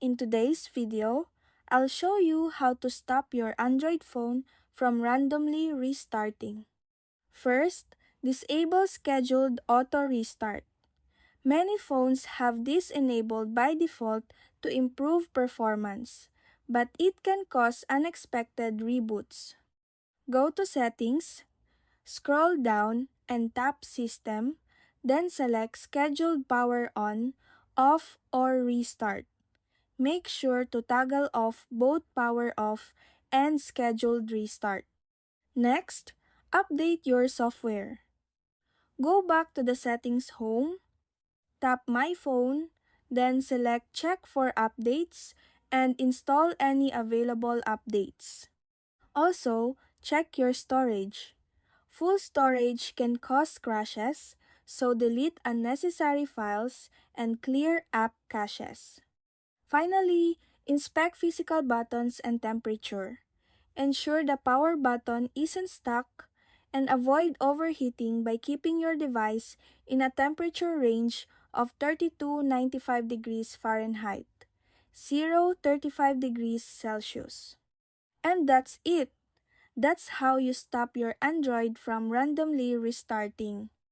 In today's video, I'll show you how to stop your Android phone from randomly restarting. First, disable scheduled auto restart. Many phones have this enabled by default to improve performance, but it can cause unexpected reboots. Go to Settings, scroll down and tap System, then select Scheduled Power On, Off, or Restart. Make sure to toggle off both Power Off and Scheduled Restart. Next, update your software. Go back to the Settings Home, tap My Phone, then select Check for Updates and install any available updates. Also, check your storage. Full storage can cause crashes, so delete unnecessary files and clear app caches. Finally, inspect physical buttons and temperature. Ensure the power button isn't stuck and avoid overheating by keeping your device in a temperature range of 32-95 degrees Fahrenheit, 0-35 degrees Celsius. And that's it. That's how you stop your Android from randomly restarting.